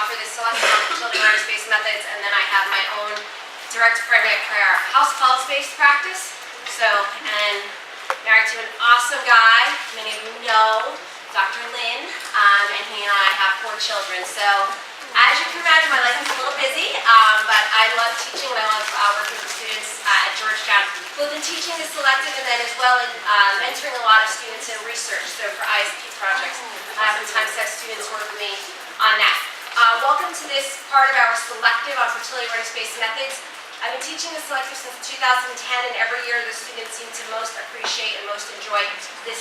offer this selection on fertility awareness based methods, and then I have my own direct primary care house calls based practice. So, and married to an awesome guy, many of you know, Dr. Lynn, and he and I have 4 children. So, as you can imagine, my life is a little busy, but I love teaching and I love working with students at Georgetown, both in teaching the selective and then as well in mentoring a lot of students in research, so for ISP projects. I oftentimes have students work with me on that. Welcome to this part of our selective on fertility awareness based methods. I've been teaching the selective since 2010, and every year the students seem to most appreciate and most enjoy these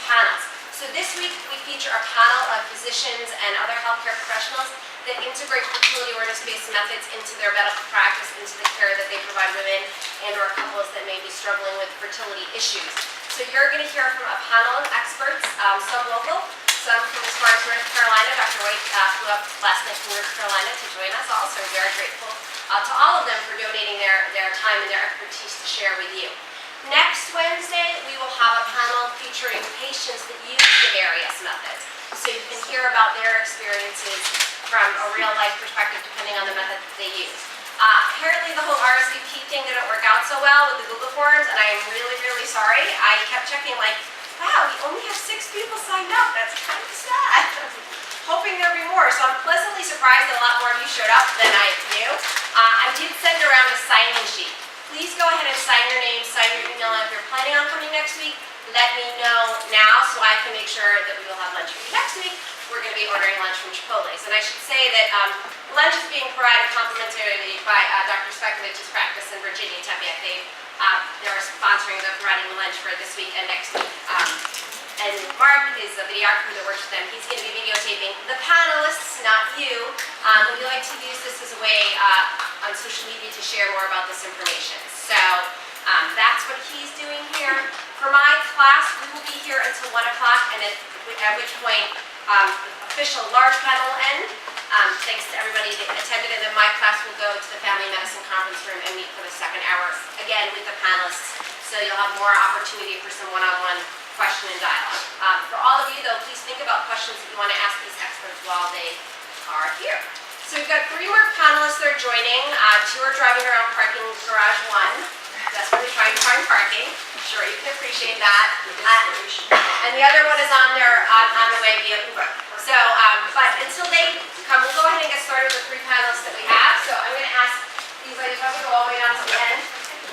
panels. So this week we feature a panel of physicians and other healthcare professionals that integrate fertility awareness-based methods into their medical practice, into the care that they provide women and or couples that may be struggling with fertility issues. So you're going to hear from a panel of experts, some local, some from as far as North Carolina. Dr. White flew up last night from North Carolina to join us all, so we're very grateful to all of them for donating their time and their expertise to share with you. Next Wednesday, we will have a panel featuring patients that use the various methods. So you can hear about their experiences from a real-life perspective, depending on the method that they use. Apparently, the whole RSVP thing didn't work out so well with the Google Forms, and I am really, really sorry. I kept checking like, wow, we only have 6 people signed up. That's kind of sad. Hoping there'll be more. So I'm pleasantly surprised that a lot more of you showed up than I knew. I did send around a sign-in sheet. Please go ahead and sign your name, sign your email, and if you're planning on coming next week, let me know now so I can make sure that we will have lunch for you next week. We're going to be ordering lunch from Chipotle's. And I should say that lunch is being provided complimentarily by Dr. Cvetkovich's practice in Virginia Tech. They're sponsoring the providing lunch for this week and next week. And Mark is a videographer that works with them. He's going to be videotaping the panelists, not you. We like to use this as a way on social media to share more about this information. So that's what he's doing here. For my class, we will be here until 1 o'clock, and at which point the official large panel will end. Thanks to everybody that attended, and then my class will go to the Family Medicine Conference Room and meet for the 2nd hour, again with the panelists. So you'll have more opportunity for some one-on-one question and dialogue. For all of you, though, please think about questions that you want to ask these experts while they are here. So we've got 3 more panelists that are joining. 2 are driving around parking garage 1. Desperately trying to find parking. I'm sure you can appreciate that. And the other one is on the way via Uber. So, but until they come, we'll go ahead and get started with the 3 panelists that we have. So I'm going to ask these ladies to go all the way down to the end,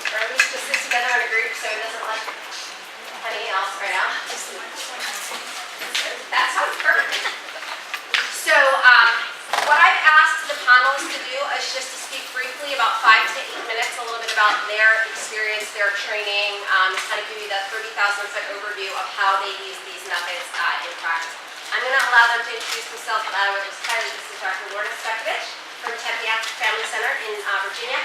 or at least just sit together in a group so it doesn't like anything else right now. That sounds perfect. So, what I've asked the panelists to do is just to speak briefly about 5 to 8 minutes, a little bit about their experience, their training, kind of give you that 30,000-foot overview of how they use these methods in practice. I'm going to allow them to introduce themselves with this title. This is Dr. Cvetkovich from Cvetkovich Family Center in Virginia.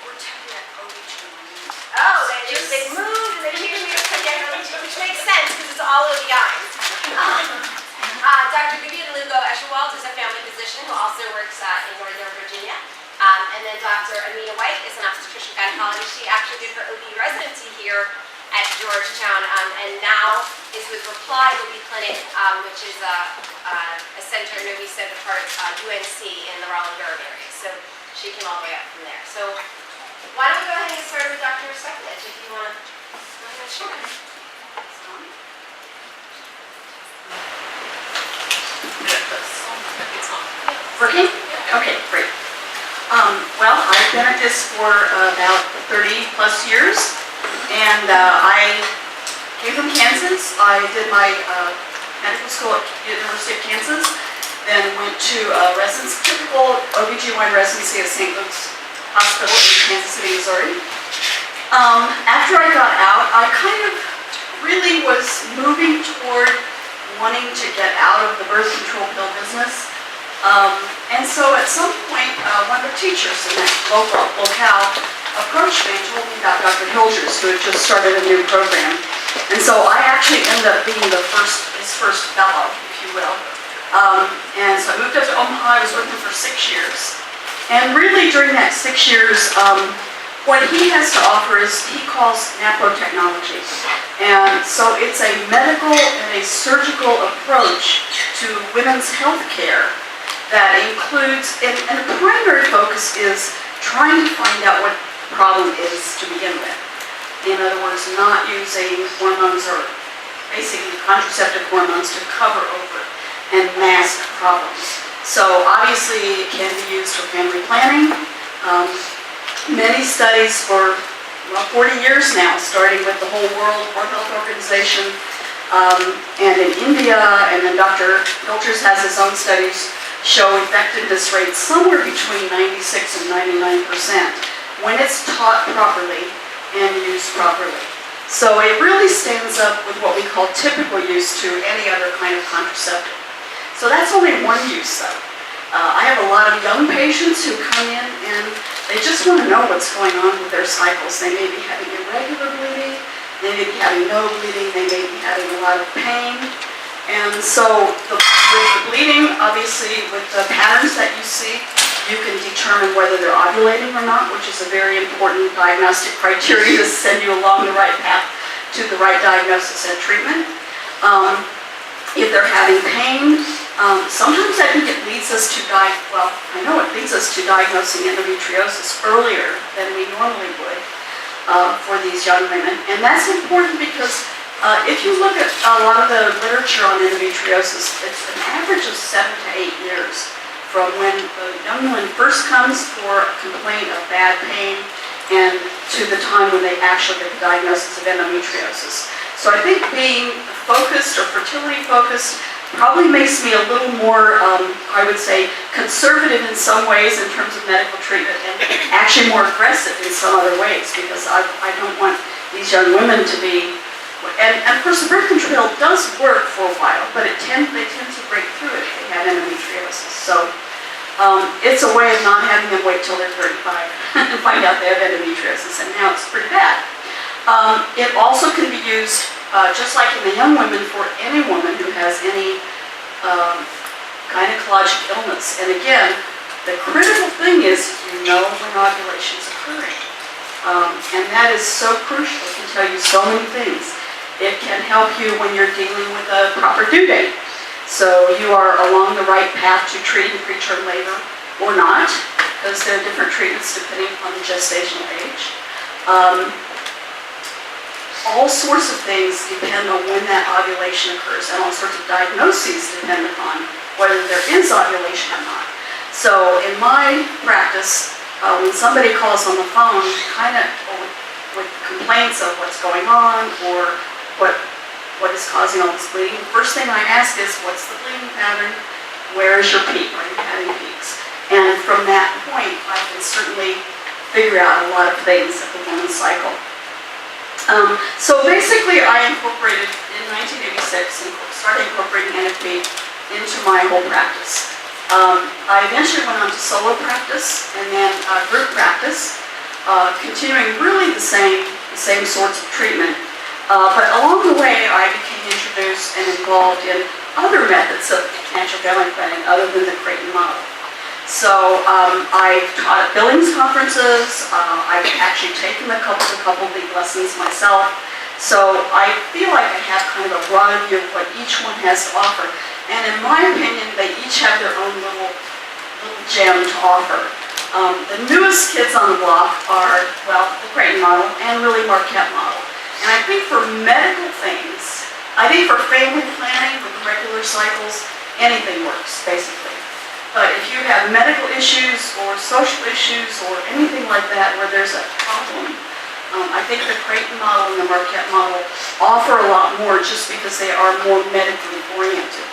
We're Cvetkovich OB-GYN. Oh, they moved and they changed me to Cvetkovich, which makes sense because it's all OB-GYNs. Dr. Vivian Lugo-Eschewald is a family physician who also works in Northern Virginia. And then Dr. Anita White is an obstetrician gynecologist. She actually did her OB residency here at Georgetown, and now is with Reply OB Clinic, which is a center, an OB center part of UNC in the Raleigh-Durham area. So she came all the way up from there. So why don't we go ahead and get started with Dr. Cvetkovich, if you want to go ahead and share. Working? Okay, great. Well, I've been at this for about 30 plus years, and I came from Kansas. I did my medical school at University of Kansas, then went to typical OB-GYN residency at St. Luke's Hospital in Kansas City, Missouri. After I got out, I kind of really was moving toward wanting to get out of the birth control pill business. And so at some point, one of the teachers in that locale approached me and told me about Dr. Hilgers, who had just started a new program. And so I actually ended up being his first fellow, if you will. And so I moved up to Omaha. I was with him for 6 years. And really during that 6 years, what he has to offer is he calls naprotechnology. And so it's a medical and a surgical approach to women's health care that includes, and the primary focus is trying to find out what the problem is to begin with. In other words, not using hormones or basically contraceptive hormones to cover over and mask problems. So obviously it can be used for family planning. Many studies for 40 years now, starting with the whole World Health Organization, and in India, and then Dr. Pilchers has his own studies show effectiveness rates somewhere between 96 and 99% when it's taught properly and used properly. So it really stands up with what we call typical use to any other kind of contraceptive. So that's only one use though. I have a lot of young patients who come in and they just want to know what's going on with their cycles. They may be having irregular bleeding, they may be having no bleeding, they may be having a lot of pain. And so with the bleeding, obviously with the patterns that you see, you can determine whether they're ovulating or not, which is a very important diagnostic criteria to send you along the right path to the right diagnosis and treatment. If they're having pain, sometimes I think it leads us to diagnosing endometriosis earlier than we normally would for these young women. And that's important because if you look at a lot of the literature on endometriosis, it's an average of 7 to 8 years from when the young woman first comes for a complaint of bad pain and to the time when they actually get the diagnosis of endometriosis. So I think being focused or fertility focused probably makes me a little more, I would say, conservative in some ways in terms of medical treatment and actually more aggressive in some other ways because I don't want these young women to be. And of course, the birth control does work for a while, but they tend to break through it if they have endometriosis. So it's a way of not having them wait till they're 35 and find out they have endometriosis, and now it's pretty bad. It also can be used, just like in the young women, for any woman who has any gynecologic illness. And again, the critical thing is you know when ovulation is occurring. And that is so crucial. It can tell you so many things. It can help you when you're dealing with a proper due date. So you are along the right path to treating preterm labor or not, because there are different treatments depending on the gestational age. All sorts of things depend on when that ovulation occurs, and all sorts of diagnoses depend upon whether there is ovulation or not. So in my practice, when somebody calls on the phone, kind of with complaints of what's going on or what is causing all this bleeding, the first thing I ask is, what's the bleeding pattern? Where is your peak? Are you having peaks? And from that point, I can certainly figure out a lot of things at the woman's cycle. So basically, I incorporated in 1986 and started incorporating NFB into my whole practice. I eventually went on to solo practice and then group practice, continuing really the same sorts of treatment. But along the way, I became introduced and involved in other methods of potential family planning other than the Creighton model. So I taught at Billings conferences. I've actually taken a couple of the lessons myself. So I feel like I have kind of a broad view of what each one has to offer. And in my opinion, they each have their own little gem to offer. The newest kids on the block are, well, the Creighton model and really Marquette model. And I think for medical things, I think for family planning with regular cycles, anything works, basically. But if you have medical issues or social issues or anything like that where there's a problem, I think the Creighton model and the Marquette model offer a lot more just because they are more medically oriented.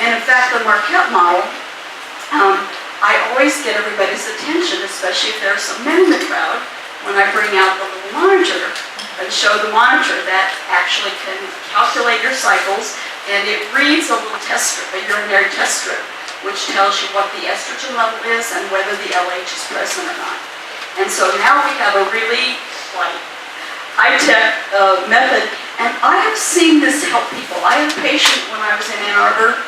And in fact, the Marquette model, I always get everybody's attention, especially if there are some men in the crowd, when I bring out the little monitor and show the monitor that actually can calculate your cycles, and it reads a little test strip, a urinary test strip, which tells you what the estrogen level is and whether the LH is present or not. And so now we have a really high-tech method, and I have seen this help people. I had a patient when I was in Ann Arbor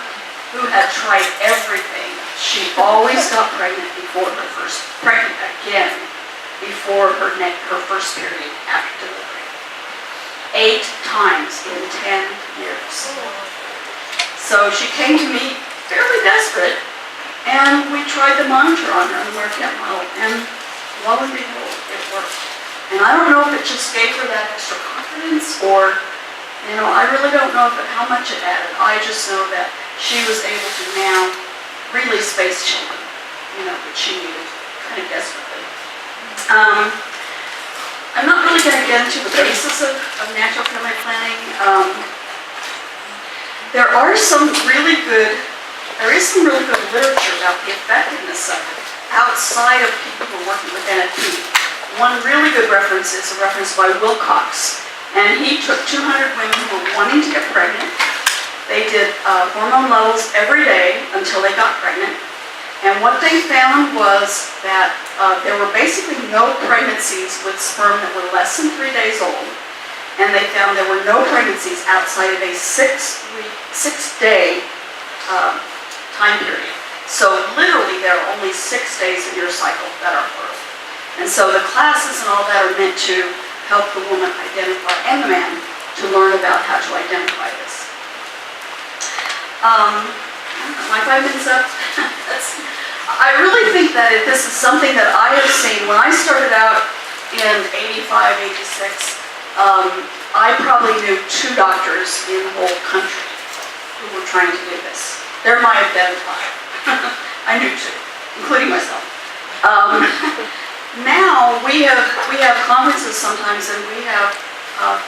who had tried everything. She always got pregnant before her first first period after delivery. 8 times in 10 years. So she came to me fairly desperate, And we tried the monitor on her, the Marquette model, and lo and behold, it worked. And I don't know if it just gave her that extra confidence, or, I really don't know how much it added. I just know that she was able to now really space children, that she needed kind of desperately. I'm not really going to get into the basis of natural family planning. There is some really good literature about the effectiveness of it outside of people who are working with NFP. One really good reference is a reference by Wilcox, and he took 200 women who were wanting to get pregnant. They did hormone levels every day until they got pregnant, and what they found was that there were basically no pregnancies with sperm that were less than 3 days old, and they found there were no pregnancies outside of a 6-day time period. So literally there are only 6 days in your cycle that are fertile. And so the classes and all that are meant to help the woman identify, and the man, to learn about how to identify this. My 5 minutes up. I really think that this is something that I have seen. When I started out in 85, 86, I probably knew 2 doctors in the whole country who were trying to do this. There might have been 5. I knew 2, including myself. Now we have conferences sometimes, and we have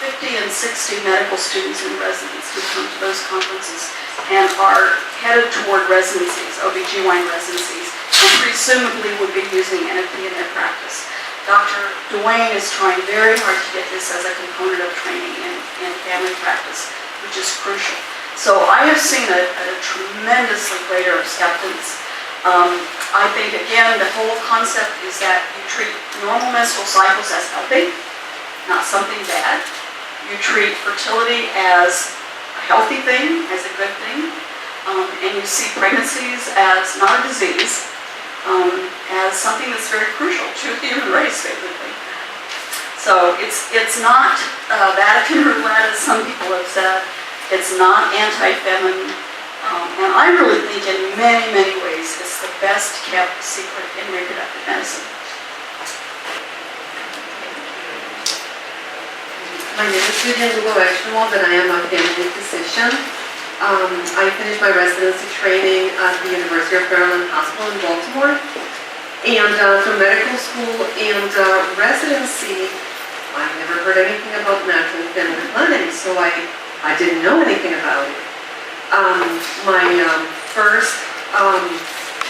50 and 60 medical students and residents who come to those conferences and are headed toward residencies, OB/GYN residencies, and presumably would be using NFP in their practice. Dr. Duane is trying very hard to get this as a component of training in family practice, which is crucial. So I have seen a tremendously greater acceptance. I think, again, the whole concept is that you treat normal menstrual cycles as healthy, not something bad. You treat fertility as a healthy thing, as a good thing, and you see pregnancies as not a disease, as something that's very crucial to the human race, basically. So it's not Vatican roulette, as some people have said. It's not anti-feminine, and I really think in many, many ways it's the best kept secret in reproductive medicine. My name is Judy Lugo-Eschenwald, and I am a family physician. I finished my residency training at the University of Maryland Hospital in Baltimore, and from medical school and residency, I never heard anything about natural family planning, so I didn't know anything about it. My first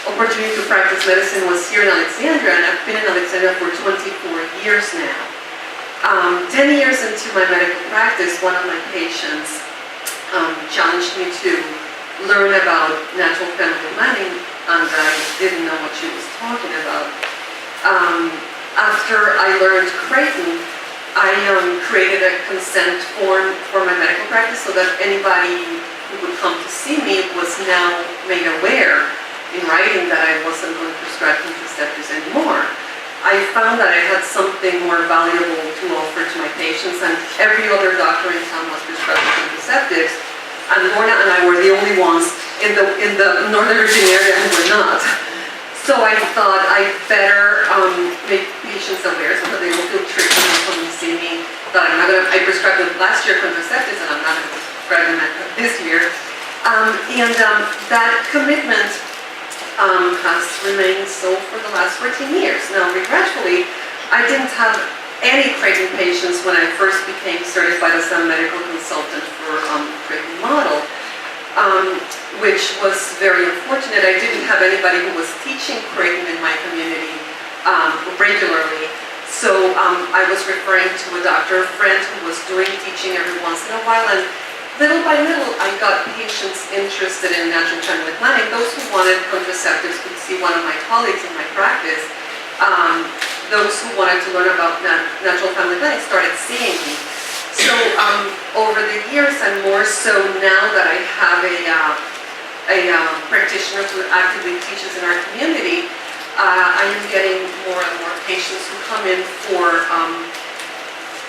opportunity to practice medicine was here in Alexandria, and I've been in Alexandria for 24 years now. 10 years into my medical practice, one of my patients challenged me to learn about natural family planning, and I didn't know what she was talking about. After I learned Creighton, I created a consent form for my medical practice so that anybody who would come to see me was now made aware in writing that I wasn't going to prescribe contraceptives anymore. I found that I had something more valuable to offer to my patients, and every other doctor in town was prescribing contraceptives, and Lorna and I were the only ones in the Northern Virginia area who were not. So I thought I'd better make patients aware so that they will feel tricky when they come and see me, that I prescribed them last year contraceptives and I'm not going to prescribe them this year. That commitment has remained so for the last 14 years. Now, regretfully, I didn't have any Creighton patients when I first became certified as a medical consultant for Creighton model, which was very unfortunate. I didn't have anybody who was teaching Creighton in my community regularly. So I was referring to a doctor friend who was doing teaching every once in a while, and little by little I got patients interested in natural family planning. Those who wanted contraceptives could see one of my colleagues in my practice. Those who wanted to learn about natural family planning started seeing me. So over the years, and more so now that I have a practitioner who actively teaches in our community, I am getting more and more patients who come in for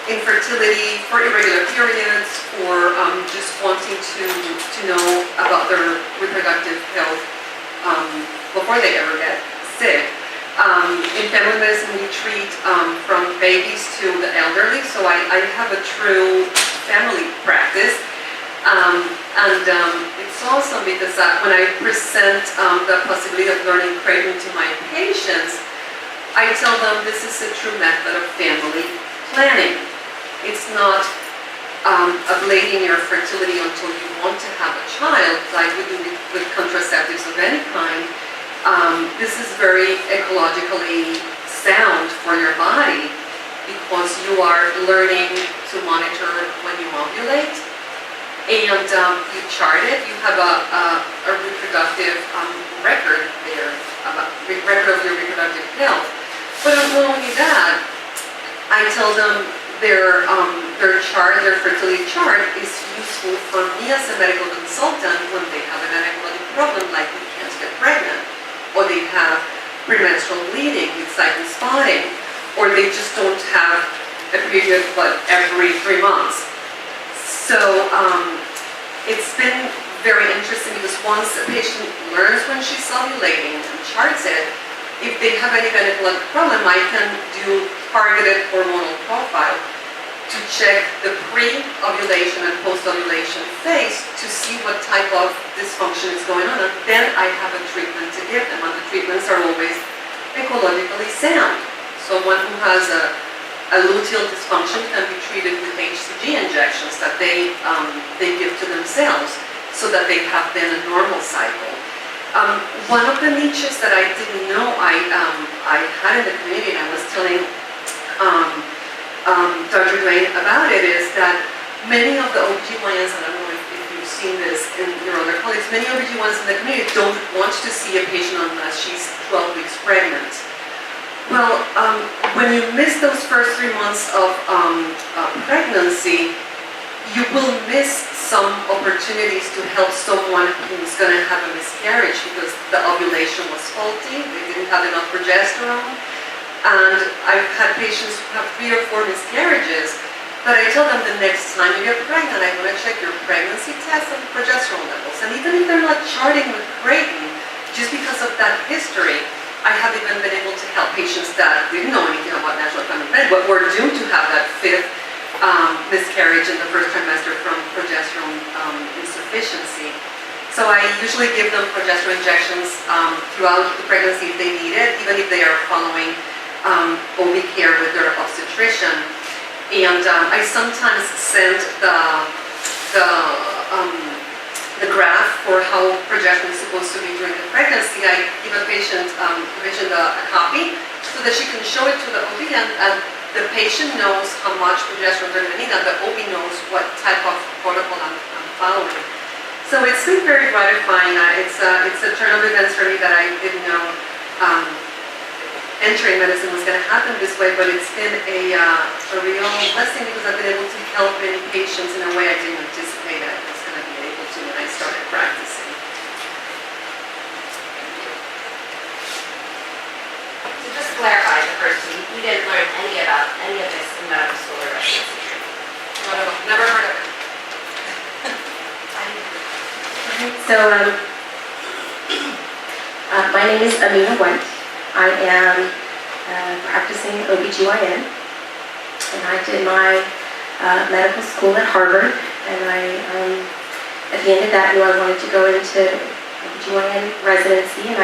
infertility, for irregular periods, or just wanting to know about their reproductive health. before they ever get sick. In family medicine, we treat from babies to the elderly, so I have a true family practice. It's awesome because when I present the possibility of learning craving to my patients, I tell them this is a true method of family planning. It's not ablating your fertility until you want to have a child, like we do with contraceptives of any kind. This is very ecologically sound for your body because you are learning to monitor when you ovulate, and you chart it. You have a reproductive record there, record of your reproductive health. But not only that, I tell them their fertility chart is useful for me as a medical consultant when they have a gynecologic problem, like they can't get pregnant, or they have premenstrual bleeding with site and spotting, or they just don't have a period but every 3 months. So it's been very interesting because once a patient learns when she's ovulating and charts it, if they have any gynecologic problem, I can do targeted hormonal profile to check the pre-ovulation and post-ovulation phase to see what type of dysfunction is going on, and then I have a treatment to give them, and the treatments are always ecologically sound. Someone who has a luteal dysfunction can be treated with HCG injections that they give to themselves so that they have then a normal cycle. One of the niches that I didn't know I had in the community, and I was telling Dr. Dwayne about it, is that many of the OBGYNs, and I don't know if you've seen this in your other colleagues, many OBGYNs in the community don't want to see a patient unless she's 12 weeks pregnant. Well, when you miss those first 3 months of pregnancy, you will miss some opportunities to help someone who's going to have a miscarriage because the ovulation was faulty, they didn't have enough progesterone. And I've had patients who have 3 or 4 miscarriages, but I tell them the next time you get pregnant, I want to check your pregnancy test and progesterone levels. And even if they're not charting with craving, just because of that history, I have even been able to help patients that didn't know anything about natural family planning, but were doomed to have that 5th miscarriage in the first trimester from progesterone insufficiency. So I usually give them progesterone injections throughout the pregnancy if they need it, even if they are following OB care with their obstetrician. And I sometimes send the graph for how progesterone is supposed to be during the pregnancy. I give a patient a copy so that she can show it to the OB, and the patient knows how much progesterone they're going to need, and the OB knows what type of protocol I'm following. So it's been very gratifying. It's a turn of events for me that I didn't know entering medicine was going to happen this way, but it's been a real blessing because I've been able to help many patients in a way I didn't anticipate I was going to be able to when I started practicing. So just to clarify the first thing, you didn't learn about any of this in medical school or residency training? Never heard of it. So, my name is Amina White. I am practicing OBGYN, and I did my medical school at Harvard, and at the end of that, knew I wanted to go into OBGYN residency, and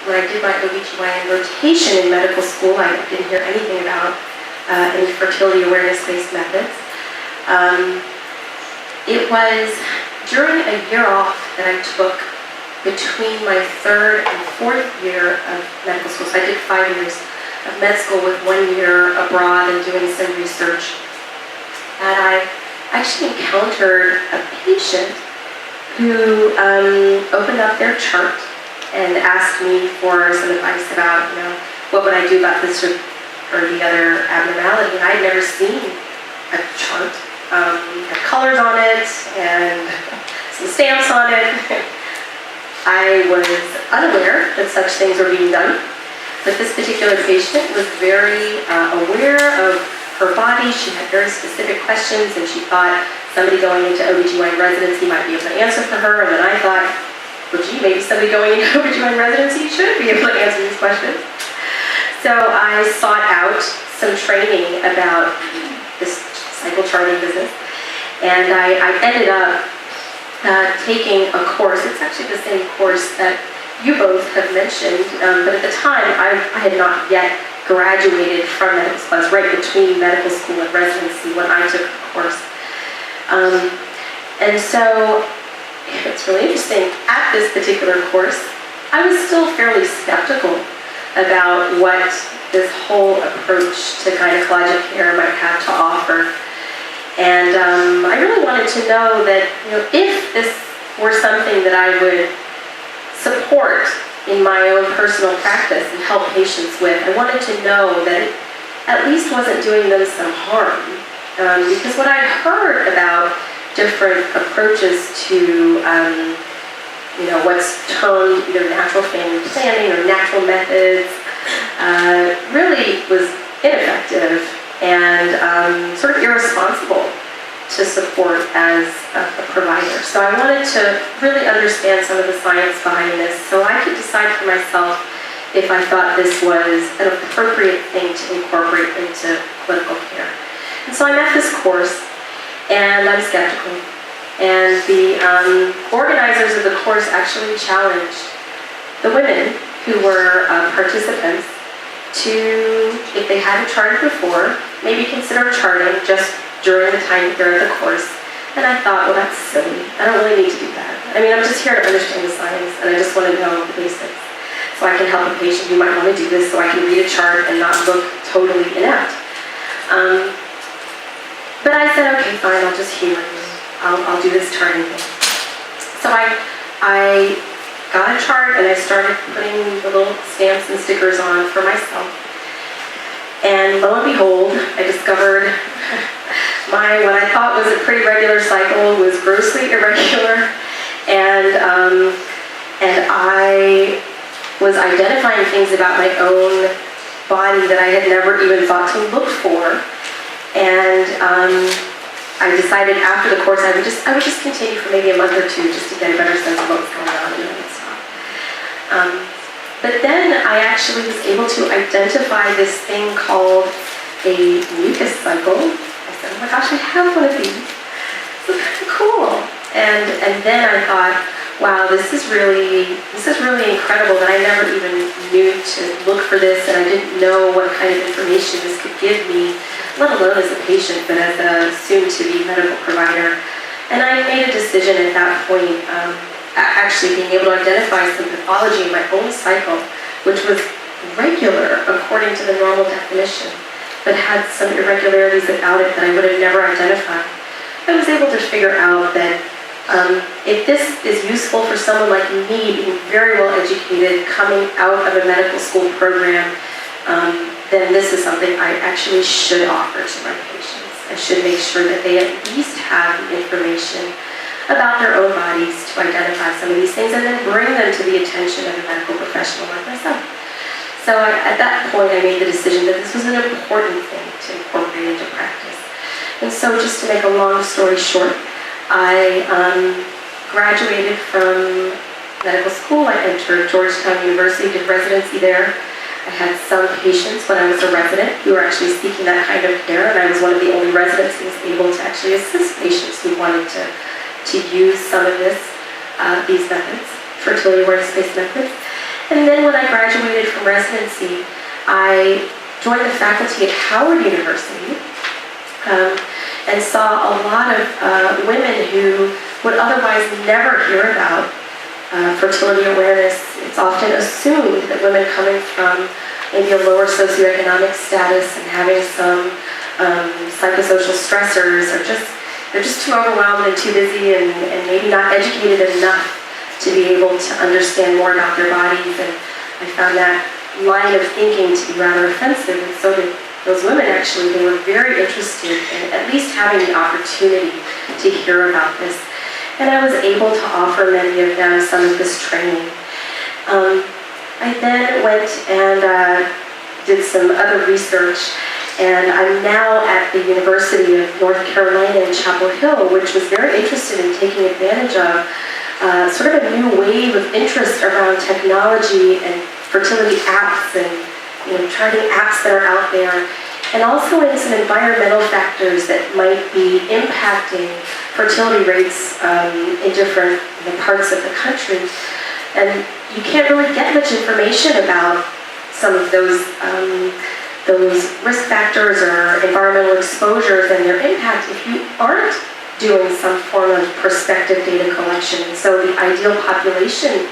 when I did my OBGYN rotation in medical school, I didn't hear anything about any fertility awareness based methods. It was during a year off that I took between my 3rd and 4th year of medical school. So I did 5 years of med school with 1 year abroad and doing some research. And I actually encountered a patient who opened up their chart and asked me for some advice about, what would I do about this or the other abnormality. And I had never seen a chart. It had colors on it and some stamps on it. I was unaware that such things were being done, but this particular patient was very aware of her body. She had very specific questions, and she thought somebody going into OBGYN residency might be able to answer for her. And then I thought, well, gee, maybe somebody going into OB/GYN residency should be able to answer these questions. So I sought out some training about this cycle charting business, and I ended up taking a course. It's actually the same course that you both have mentioned, but at the time I had not yet graduated from medical school. I was right between medical school and residency when I took the course. And so it's really interesting. At this particular course, I was still fairly skeptical about what this whole approach to gynecologic care might have to offer. And I really wanted to know that, if this were something that I would support in my own personal practice and help patients with, I wanted to know that it at least wasn't doing them some harm. Because what I'd heard about different approaches to, what's termed either natural family planning or natural methods, really was ineffective and sort of irresponsible to support as a provider. So I wanted to really understand some of the science behind this so I could decide for myself if I thought this was an appropriate thing to incorporate into clinical care. And so I'm at this course, and I'm skeptical. And the organizers of the course actually challenged the women who were participants to, if they hadn't charted before, maybe consider charting just during the time that they're at the course. And I thought, well, that's silly. I don't really need to do that. I mean, I'm just here to understand the science, and I just want to know the basics. So I can help a patient who might want to do this, so I can read a chart and not look totally inept. But I said, okay, fine, I'll just humor you. I'll do this charting thing. So I got a chart, and I started putting the little stamps and stickers on for myself. And lo and behold, I discovered what I thought was a pretty regular cycle was grossly irregular, and I was identifying things about my own body that I had never even thought to look for, and I decided after the course I would just continue for maybe a month or two just to get a better sense of what was going on, and then I'd stop. But then I actually was able to identify this thing called a mucus cycle. I said, oh my gosh, I have one of these. This is kind of cool. And then I thought, wow, this is really incredible that I never even knew to look for this, and I didn't know what kind of information this could give me, let alone as a patient, but as a soon-to-be medical provider. And I made a decision at that point, actually being able to identify some pathology in my own cycle, which was regular according to the normal definition, but had some irregularities about it that I would have never identified. I was able to figure out that if this is useful for someone like me, being very well educated, coming out of a medical school program, then this is something I actually should offer to my patients. I should make sure that they at least have the information about their own bodies to identify some of these things and then bring them to the attention of a medical professional like myself. So at that point I made the decision that this was an important thing to incorporate into practice. And so just to make a long story short, I graduated from medical school. I entered Georgetown University, did residency there. I had some patients when I was a resident who were actually seeking that kind of care, and I was one of the only residents who was able to actually assist patients who wanted to use some of these methods, fertility awareness based methods. And then when I graduated from residency, I joined the faculty at Howard University and saw a lot of women who would otherwise never hear about fertility awareness. It's often assumed that women coming from maybe a lower socioeconomic status and having some psychosocial stressors they're just too overwhelmed and too busy and maybe not educated enough to be able to understand more about their bodies. And I found that line of thinking to be rather offensive, and so did those women actually. They were very interested in at least having the opportunity to hear about this. And I was able to offer many of them some of this training. I then went and did some other research, and I'm now at the University of North Carolina in Chapel Hill, which was very interested in taking advantage of sort of a new wave of interest around technology and fertility apps and charting apps that are out there, and also in some environmental factors that might be impacting fertility rates in different parts of the country. And you can't really get much information about some of those risk factors or environmental exposures and their impact if you aren't doing some form of prospective data collection. And so the ideal population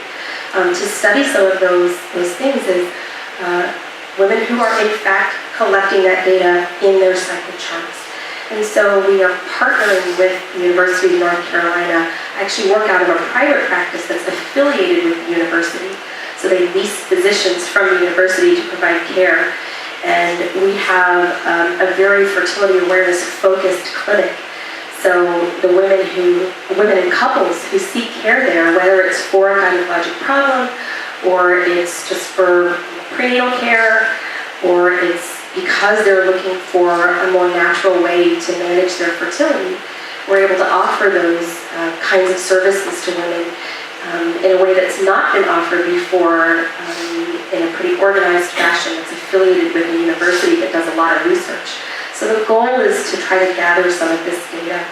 to study some of those things is women who are in fact collecting that data in their cycle charts. And so we are partnering with the University of North Carolina. I actually work out of a private practice that's affiliated with the university. So they lease physicians from the university to provide care. And we have a very fertility awareness focused clinic. So the women and couples who seek care there, whether it's for a gynecologic problem, or it's just for prenatal care, or it's because they're looking for a more natural way to manage their fertility, we're able to offer those kinds of services to women in a way that's not been offered before in a pretty organized fashion that's affiliated with a university that does a lot of research. So the goal is to try to gather some of this data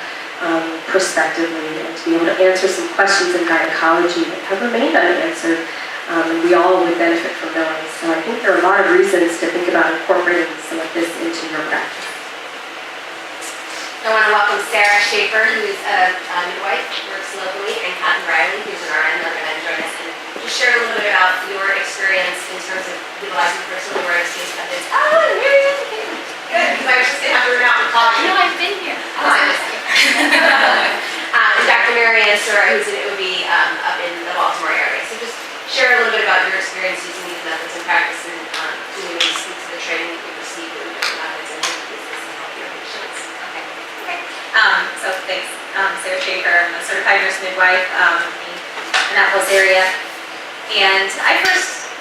prospectively and to be able to answer some questions in gynecology that have remained unanswered, and we all would benefit from knowing. So I think there are a lot of reasons to think about incorporating some of this into your practice. I want to welcome Sarah Schaefer, who's a midwife, works locally, and Cotton Riley, who's an RN, that are going to join us and just share a little bit about your experience in terms of utilizing fertility awareness based methods. Oh, and Marianne came. Good, because I was just going to have to run out and call you. No, I've been here. And Dr. Marianne Sura, who's an OB up in the Baltimore area. So just share a little bit about your experience using these methods in practice and maybe speak to the training that you received in different methods and use this to help your patients. Okay. So thanks. Sarah Schaefer. I'm a certified nurse midwife in the Annapolis area. And I first,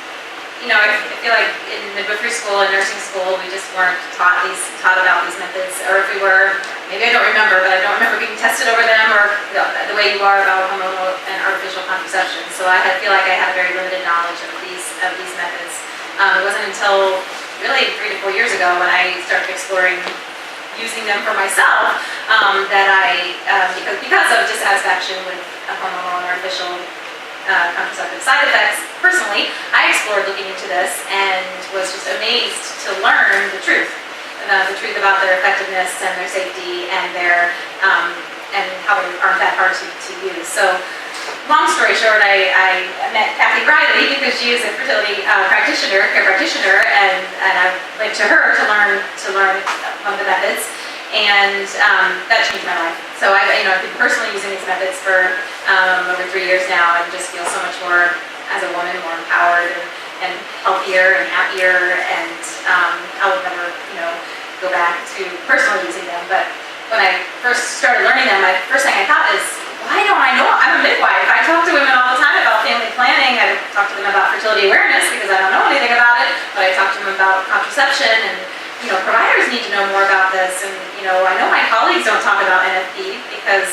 I feel like in midwifery school and nursing school, we just weren't taught about these methods. Or if we were, maybe I don't remember, but I don't remember being tested over them or the way you are about hormonal and artificial contraception. So I feel like I had very limited knowledge of these methods. It wasn't until really 3 to 4 years ago when I started exploring using them for myself that I, because of dissatisfaction with hormonal and artificial contraceptive side effects, personally, I explored looking into this and was just amazed to learn the truth about their effectiveness and their safety and their and how they aren't that hard to use. So, long story short, I met Kathy Riley because she is a fertility care practitioner, and I went to her to learn one of the methods, and that changed my life. So I've been personally using these methods for over 3 years now, and just feel so much more as a woman, more empowered and healthier and happier. And I would never, go back to personally using them. But when I first started learning them, my first thing I thought is, why don't I know? I'm a midwife. I talk to women all the time about family planning. I talk to them about fertility awareness because I don't know anything about it. But I talk to them about contraception and. Providers need to know more about this, and I know my colleagues don't talk about NFP because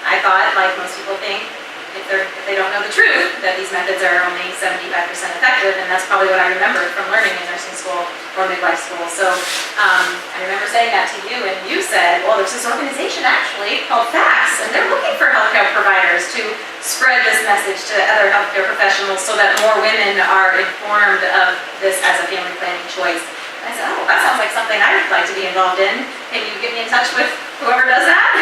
I thought, like most people think, if they don't know the truth, that these methods are only 75% effective, and that's probably what I remembered from learning in nursing school or midwife school. So I remember saying that to you, and you said, well, there's this organization actually called FABMS, and they're looking for healthcare providers to spread this message to other healthcare professionals so that more women are informed of this as a family planning choice. I said, oh, that sounds like something I would like to be involved in. Can you get me in touch with whoever does that?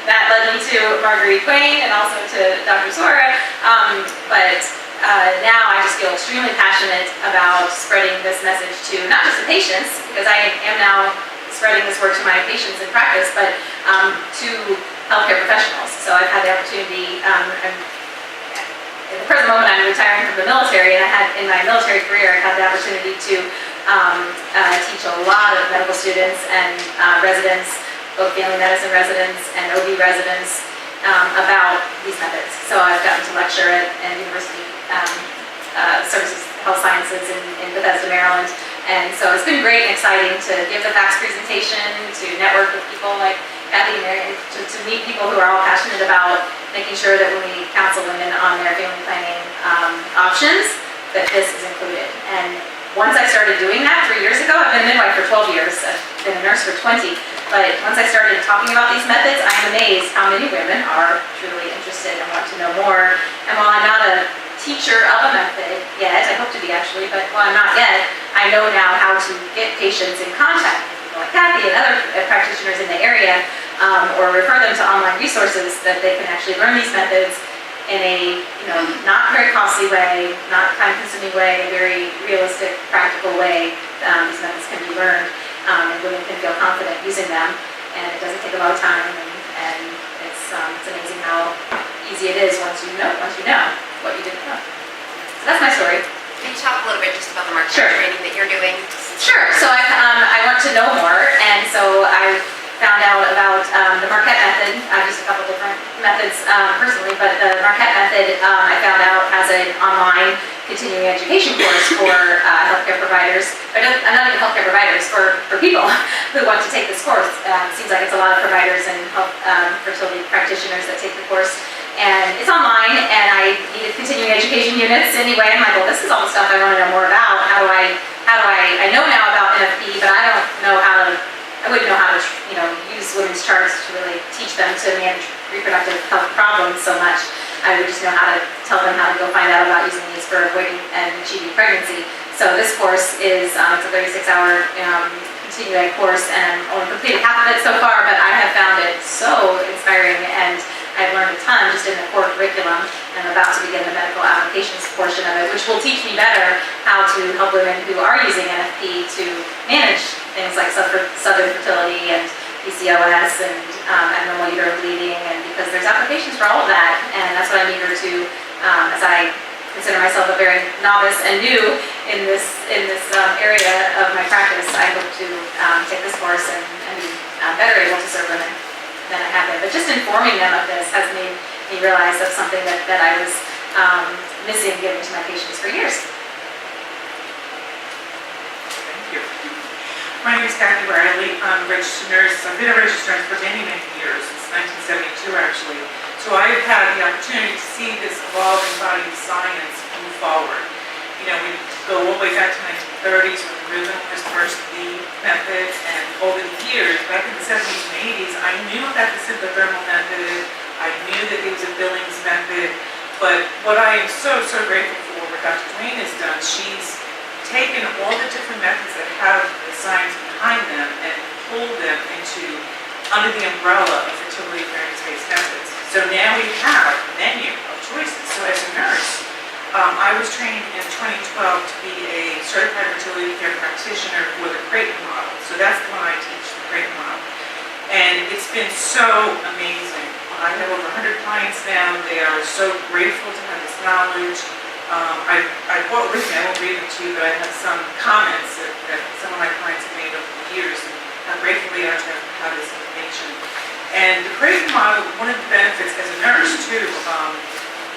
That led me to Marguerite Quain and also to Dr. Sora. But now I just feel extremely passionate about spreading this message to not just the patients, because I am now spreading this word to my patients in practice, but to healthcare professionals. So I've had the opportunity, in the present moment I'm retiring from the military, and in my military career I've had the opportunity to teach a lot of medical students and residents, both family medicine residents and OB residents, about these methods. So I've gotten to lecture at University Services Health Sciences in Bethesda, Maryland. And so it's been great and exciting to give the FACTS presentation, to network with people like Kathy and Mary, to meet people who are all passionate about making sure that when we counsel women on their family planning options, that this is included. And once I started doing that 3 years ago, I've been a midwife for 12 years, I've been a nurse for 20, but once I started talking about these methods, I'm amazed how many women are truly interested and want to know more. And while I'm not a teacher of a method yet, I hope to be actually, but while I'm not yet, I know now how to get patients in contact with people like Kathy and other practitioners in the area, or refer them to online resources that they can actually learn these methods in a not very costly way, not time-consuming way, a very realistic, practical way. These methods can be learned, and women can feel confident using them, and it doesn't take a lot of time, and it's amazing how easy it is once you know what you didn't know. So that's my story. Can you talk a little bit just about the market Sure. training that you're doing? Sure. So I want to know more, and so I found out about the Marquette method. I've used a couple different methods personally, but the Marquette method I found out as an online continuing education course for healthcare providers, or not even healthcare providers, for people who want to take this course. Seems like it's a lot of providers and health fertility practitioners that take the course. And it's online, and I needed continuing education units anyway. I'm like, well, this is all the stuff I want to know more about. I know now about NFP, but I wouldn't know how to, use women's charts to really teach them to manage reproductive health problems so much. I would just know how to tell them how to go find out about using these for avoiding and achieving pregnancy. So this course is, it's a 36-hour continuing course, and I've only completed half of it so far, but I have found it so inspiring, and I've learned a ton just in the core curriculum, and I'm about to begin the medical applications portion of it, which will teach me better how to help women who are using NFP to manage things like sudden fertility and PCOS and abnormal uterine bleeding, and because there's applications for all of that, and that's what I'm eager to, as I consider myself a very novice and new in this area of my practice. I hope to take this course and be better able to serve women than I have been. But just informing them of this has made me realize that's something that I was missing giving to my patients for years. Thank you. My name is Kathy Riley. I'm a registered nurse. I've been a registered nurse for many, many years, since 1972 actually. So I've had the opportunity to see this evolving body of science move forward. We go all the way back to 1930s when rhythm was first the method, and over the years, back in the 70s and 80s, I knew about the symptothermal method, I knew that there was a Billings method, but what I am so, so grateful for what Dr. Duane has done, she's taken all the different methods that have the science behind them and pulled them under the umbrella of fertility awareness-based methods. So now we have a menu of choices. So as a nurse, I was trained in 2012 to be a certified fertility care practitioner for the Creighton model. So that's the one I teach, the Creighton model. And it's been so amazing. I have over 100 clients now. They are so grateful to have this knowledge. I brought with me, I won't read them to you, but I have some comments that some of my clients have made over the years, and how grateful they are to have this information. And the Creighton model, one of the benefits as a nurse too,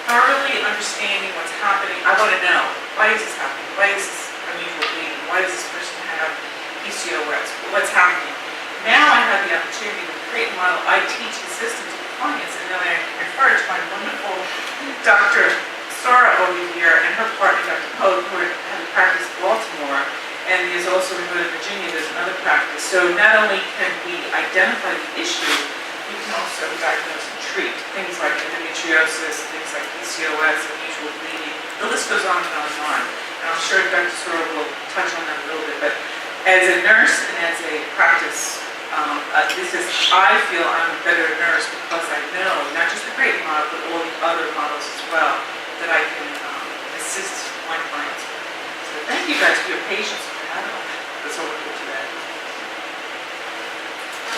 thoroughly understanding what's happening. I want to know, why is this happening? Why is this unusual bleeding? Why does this person have PCOS? What's happening? Now I have the opportunity with the Creighton model. I teach the system to the clients, and then I refer to my wonderful Dr. Sora over here and her partner, Dr. Poe, who have a practice in Baltimore, and there's also in Northern Virginia, there's another practice. So not only can we identify the issue, we can also diagnose and treat things like endometriosis, things like PCOS, unusual bleeding. The list goes on and on and on. And I'm sure Dr. Sora will touch on that a little bit. But as a nurse and as a practice, I feel I'm a better nurse because I know not just the Creighton model, but all the other models as well that I can assist my clients with. So thank you guys for your patience for having me. That's all we're here today.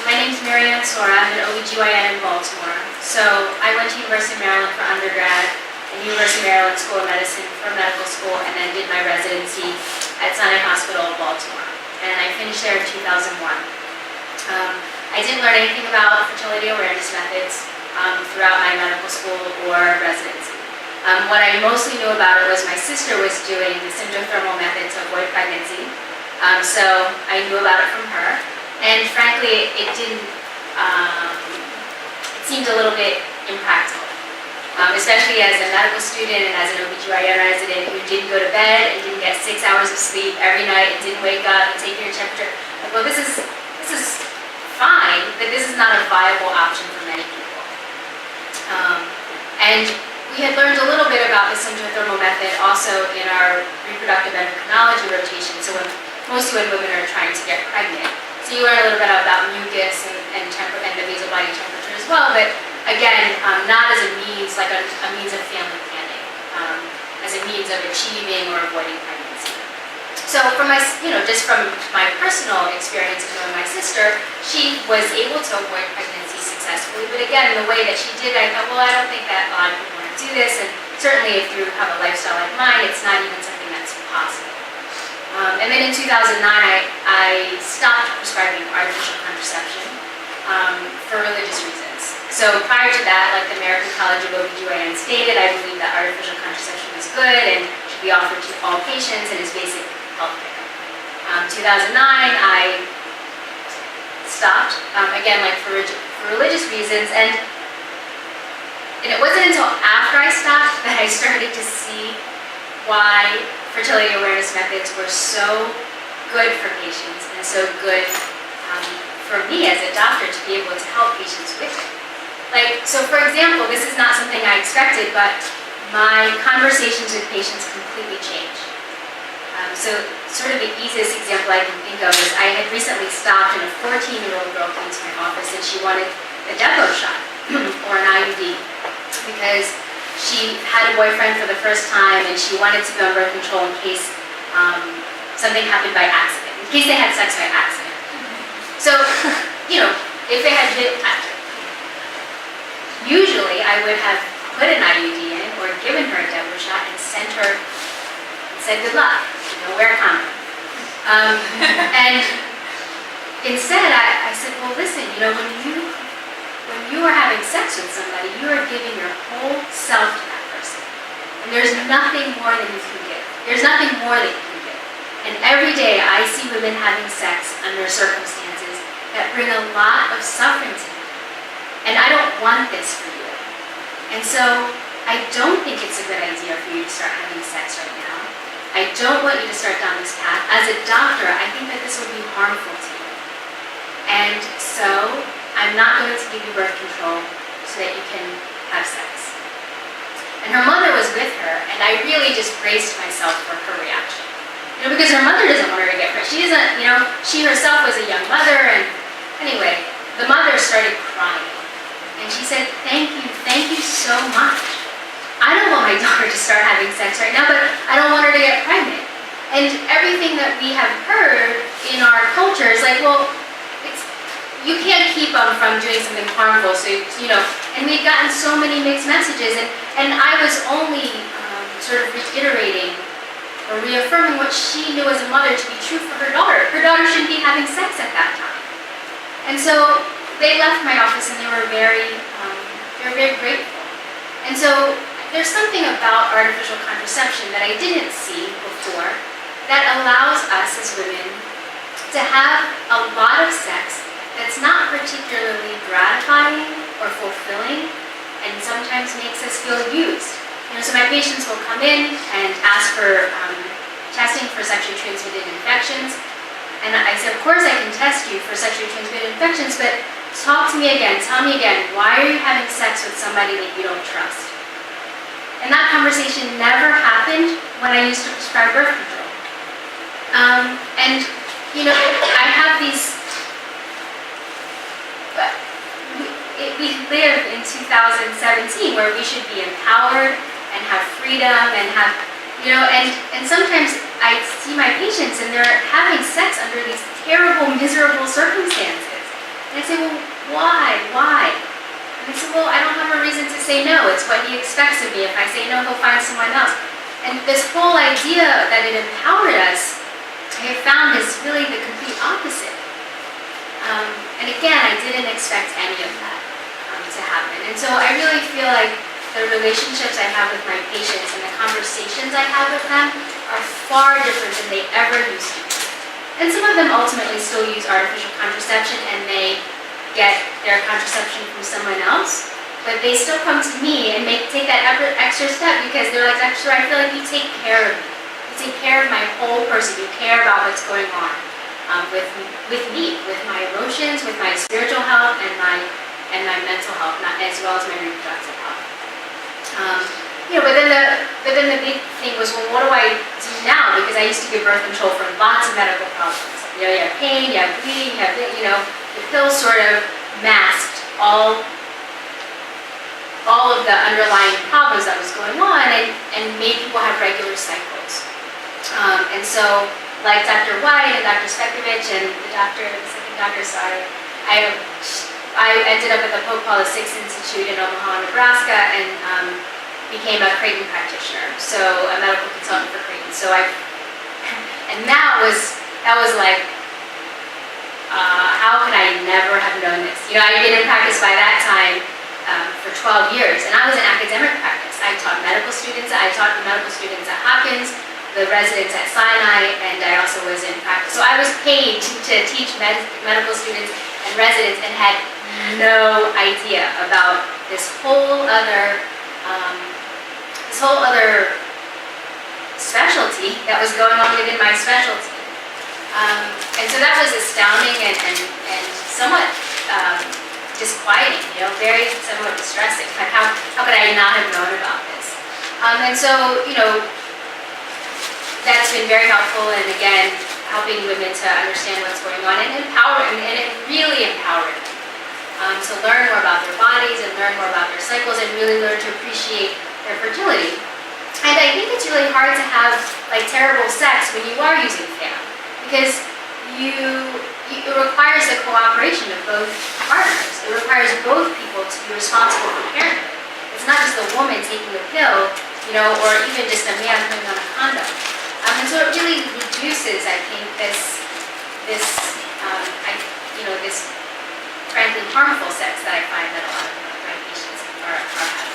My name's Marianne Sora. I'm an OBGYN in Baltimore. So I went to University of Maryland for undergrad and University of Maryland School of Medicine for medical school, and then did my residency at Sinai Hospital in Baltimore. And I finished there in 2001. I didn't learn anything about fertility awareness methods throughout my medical school or residency. What I mostly knew about it was my sister was doing the symptothermal method to avoid pregnancy. So I knew about it from her. And frankly, it seemed a little bit impractical. especially as a medical student and as an OBGYN resident who didn't go to bed and didn't get 6 hours of sleep every night and didn't wake up and take your temperature. Like, well, this is fine, but this is not a viable option for many people. And we had learned a little bit about the symptothermal method also in our reproductive endocrinology rotation, so mostly when women are trying to get pregnant. So you learn a little bit about mucus and the basal body temperature as well, but again, not as a means, like a means of family planning, as a means of achieving or avoiding pregnancy. So from my, just from my personal experience of knowing my sister, she was able to avoid pregnancy successfully, but again, the way that she did, I thought, well, I don't think that a lot of people want to do this, and certainly if you have a lifestyle like mine, it's not even something that's possible. And then in 2009, I stopped prescribing artificial contraception for religious reasons. So prior to that, like the American College of OBGYN stated, I believe that artificial contraception was good and should be offered to all patients and is basic health care. 2009, I stopped, again, like for religious reasons, and it wasn't until after I stopped that I started to see why fertility awareness methods were so good for patients and so good for me as a doctor to be able to help patients with it. Like, so for example, this is not something I expected, but my conversations with patients completely changed. So sort of the easiest example I can think of is I had recently stopped and a 14-year-old girl came to my office and she wanted a Depo shot or an IUD because she had a boyfriend for the first time and she wanted to be on birth control in case something happened by accident, in case they had sex by accident. So, if they had been, usually I would have put an IUD in or given her a Depo shot and sent her and said good luck, wear a condom. And instead I said, well listen, when you are having sex with somebody, you are giving your whole self to that person. And there's nothing more than you can give. There's nothing more that you can give. And every day I see women having sex under circumstances that bring a lot of suffering to them. And I don't want this for you. And so I don't think it's a good idea for you to start having sex right now. I don't want you to start down this path. As a doctor, I think that this would be harmful to you. And so I'm not going to give you birth control so that you can have sex. And her mother was with her, and I really just braced myself for her reaction. Because her mother doesn't want her to get pregnant. She doesn't, she herself was a young mother, and anyway, the mother started crying. And she said, thank you so much. I don't want my daughter to start having sex right now, but I don't want her to get pregnant. And everything that we have heard in our culture is like, well, you can't keep them from doing something harmful, so, and we've gotten so many mixed messages, and I was only sort of reiterating or reaffirming what she knew as a mother to be true for her daughter. Her daughter shouldn't be having sex at that time. And so they left my office and they were very grateful. And so there's something about artificial contraception that I didn't see before that allows us as women to have a lot of sex that's not particularly gratifying or fulfilling and sometimes makes us feel used. So my patients will come in and ask for testing for sexually transmitted infections. And I said, of course I can test you for sexually transmitted infections, but talk to me again, tell me again, why are you having sex with somebody that you don't trust? And that conversation never happened when I used to prescribe birth control. I have these, we live in 2017 where we should be empowered and have freedom and have, and sometimes I see my patients and they're having sex under these terrible, miserable circumstances. And I say, well, why? And I say, well, I don't have a reason to say no. It's what he expects of me. If I say no, he'll find someone else. And this whole idea that it empowered us, I have found is really the complete opposite. And again, I didn't expect any of that to happen. And so I really feel like the relationships I have with my patients and the conversations I have with them are far different than they ever used to be. And some of them ultimately still use artificial contraception and they get their contraception from someone else. but they still come to me and take that extra step because they're like, Dr. Sora, I feel like you take care of me. You take care of my whole person. You care about what's going on with me, with my emotions, with my spiritual health, and my mental health, as well as my reproductive health. But then the big thing was, well, what do I do now? Because I used to give birth control for lots of medical problems. You have pain, you have bleeding, the pill sort of masked all of the underlying problems that was going on and made people have regular cycles. And so, like Dr. White and Dr. Cvetkovich and the second doctor, I ended up at the Pope Paul VI Institute in Omaha, Nebraska, and became a Creighton practitioner, so a medical consultant for Creighton. And that was like, how could I never have known this? I'd been in practice by that time for 12 years, and I was in academic practice. I taught medical students. I taught the medical students at Hopkins, the residents at Sinai, and I also was in practice. So I was paid to teach medical students and residents, and had no idea about this whole other specialty that was going on within my specialty. And so that was astounding and somewhat disquieting, very somewhat distressing. Like how could I not have known about this? And so, that's been very helpful, and again, helping women to understand what's going on and empowering, and it really empowered them to learn more about their bodies and learn more about their cycles and really learn to appreciate their fertility. And I think it's really hard to have like terrible sex when you are using FAM, because it requires the cooperation of both partners. It requires both people to be responsible for parenthood. It's not just the woman taking the pill, or even just a man putting on a condom. And so it really reduces, I think, this frankly harmful sex that I find that a lot of my patients are having.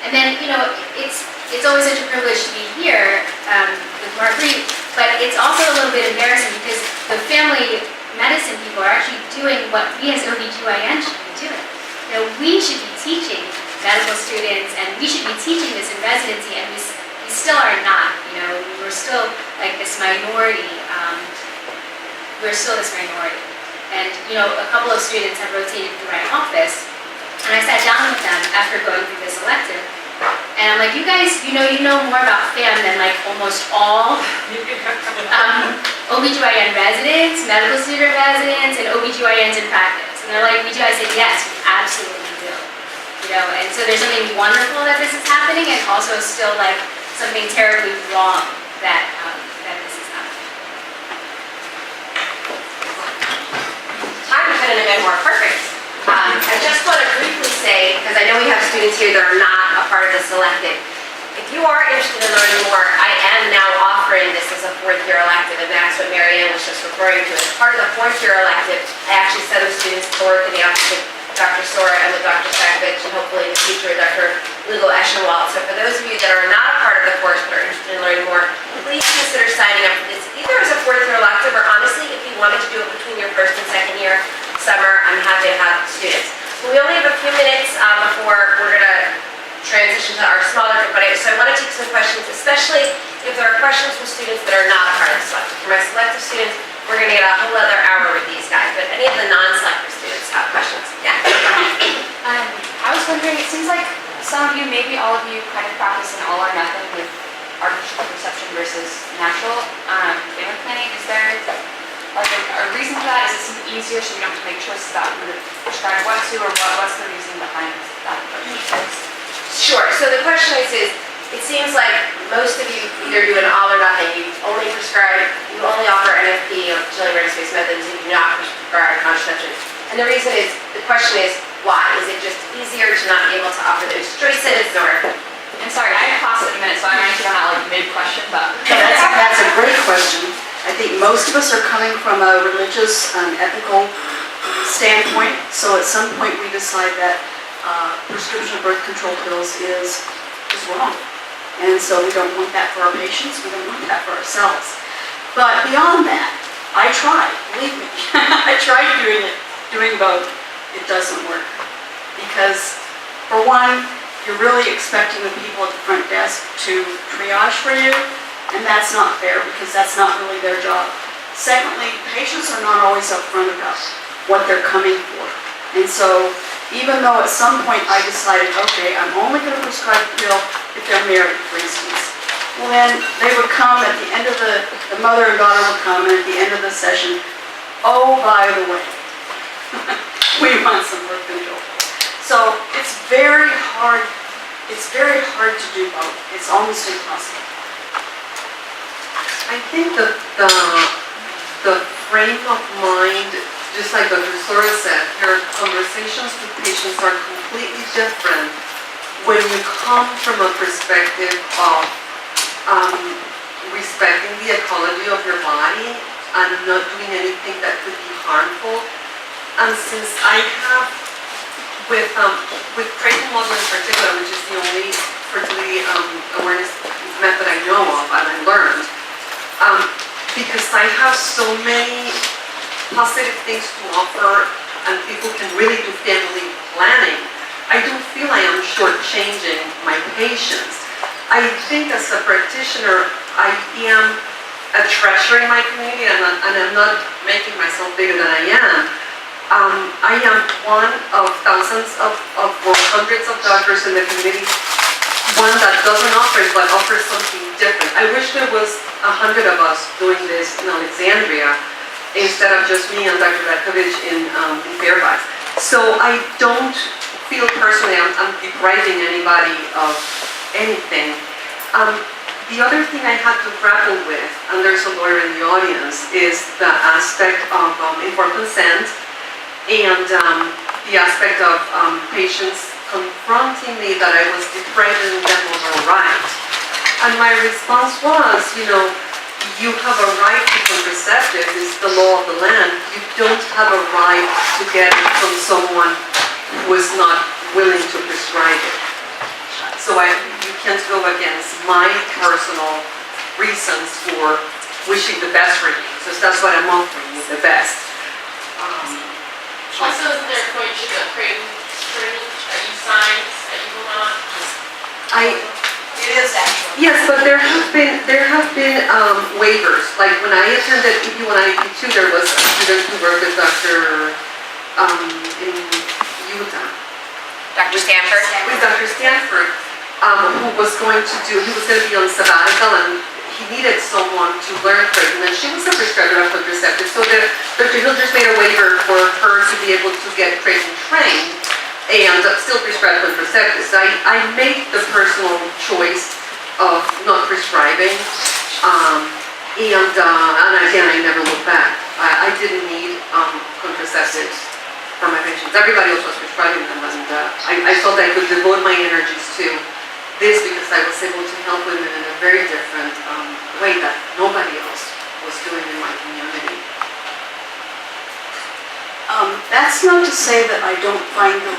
And then, it's always such a privilege to be here with Marguerite, but it's also a little bit embarrassing because the family medicine people are actually doing what we as OBGYN should be doing. We should be teaching medical students, and we should be teaching this in residency, and we still are not. We're still like this minority. We're still this minority. And, a couple of students have rotated through my office, and I sat down with them after going through this elective, and I'm like, you guys, you know more about FAM than like almost all OBGYN residents, medical student residents, and OBGYNs in practice. And they're like, we do. I said, yes, we absolutely do. And so there's something wonderful that this is happening, and also still like something terribly wrong that this is happening. Time couldn't have been more perfect. I just want to briefly say, because I know we have students here that are not a part of the selective, if you are interested in learning more, I am now offering this as a fourth-year elective, and that's what Mary Ann was just referring to. As part of the fourth-year elective, I actually send the students to work in the office with Dr. Sora and with Dr. Cvetkovich, and hopefully in the future Dr. Eschenwald. So for those of you that are not a part of the course but are interested in learning more, please consider signing up for this either as a fourth-year elective, or honestly, if you wanted to do it between your first and second year summer, I'm happy to have students. We only have a few minutes before we're going to transition to our smaller group, so I want to take some questions, especially if there are questions from students that are not a part of the selective. For my selective students, we're going to get a whole other hour with these guys, but any of the non-selective students have questions? Yeah. I was wondering, it seems like some of you, maybe all of you, kind of practice an all or nothing with artificial conception versus natural family planning. Is there like a reason for that? Is it something easier so you don't have to make choices about who to prescribe what to, or what's the reason behind that approach? Sure. So the question is it seems like most of you either do an all or nothing. You only offer NFP or fertility awareness based methods, and you do not prescribe contraception. And the reason is, the question is, why? Is it just easier to not be able to offer those choices, or? I'm sorry, I have class in a minute, so I might get on that mid-question, but. That's a great question. I think most of us are coming from a religious and ethical standpoint, so at some point we decide that prescription birth control pills is wrong. And so we don't want that for our patients, we don't want that for ourselves. But beyond that, I tried, believe me. I tried doing both. It doesn't work. because for one, you're really expecting the people at the front desk to triage for you, and that's not fair because that's not really their job. Secondly, patients are not always upfront about what they're coming for. And so even though at some point I decided, okay, I'm only going to prescribe a pill if they're married, for instance. Well then, they would come at the end of the mother and daughter would come, and at the end of the session, oh, by the way, we want some birth control. So it's very hard to do both. It's almost impossible. I think that the frame of mind, just like Dr. Sora said, your conversations with patients are completely different when you come from a perspective of respecting the ecology of your body and not doing anything that could be harmful. And since I have, with pregnant model in particular, which is the only fertility awareness method I know of and I learned, because I have so many positive things to offer and people can really do family planning, I don't feel I am shortchanging my patients. I think as a practitioner, I am a treasure in my community and I'm not making myself bigger than I am. I am one of thousands of or hundreds of doctors in the community, one that doesn't offer it but offers something different. I wish there was 100 of us doing this in Alexandria instead of just me and Dr. Cvetkovich in Fairfax. So I don't feel personally I'm depriving anybody of anything. The other thing I had to grapple with, and there's a lawyer in the audience, is the aspect of informed consent and the aspect of patients confronting me that I was depriving them of a right. And my response was, you have a right to contraceptive, it's the law of the land. You don't have a right to get it from someone who is not willing to prescribe it. So you can't go against my personal reasons for wishing the best for you. So that's what I'm offering you, the best. Also, is there a point to the Creighton screening? Are you signed that you will not? It is actually. Yes, but there have been waivers. Like when I attended EP1 and EP2, there was a student who worked with Dr. in Utah. Dr. Stanford? With Dr. Stanford, who was going to be on sabbatical and he needed someone to learn Creighton, and she was a prescriber of contraceptives. So Dr. Hill just made a waiver for her to be able to get Creighton trained and still prescribe contraceptives. I made the personal choice of not prescribing, and again, I never looked back. I didn't need contraceptives for my patients. Everybody else was prescribing them, and I felt I could devote my energies to this because I was able to help women in a very different way that nobody else was doing in my community. That's not to say that I don't find the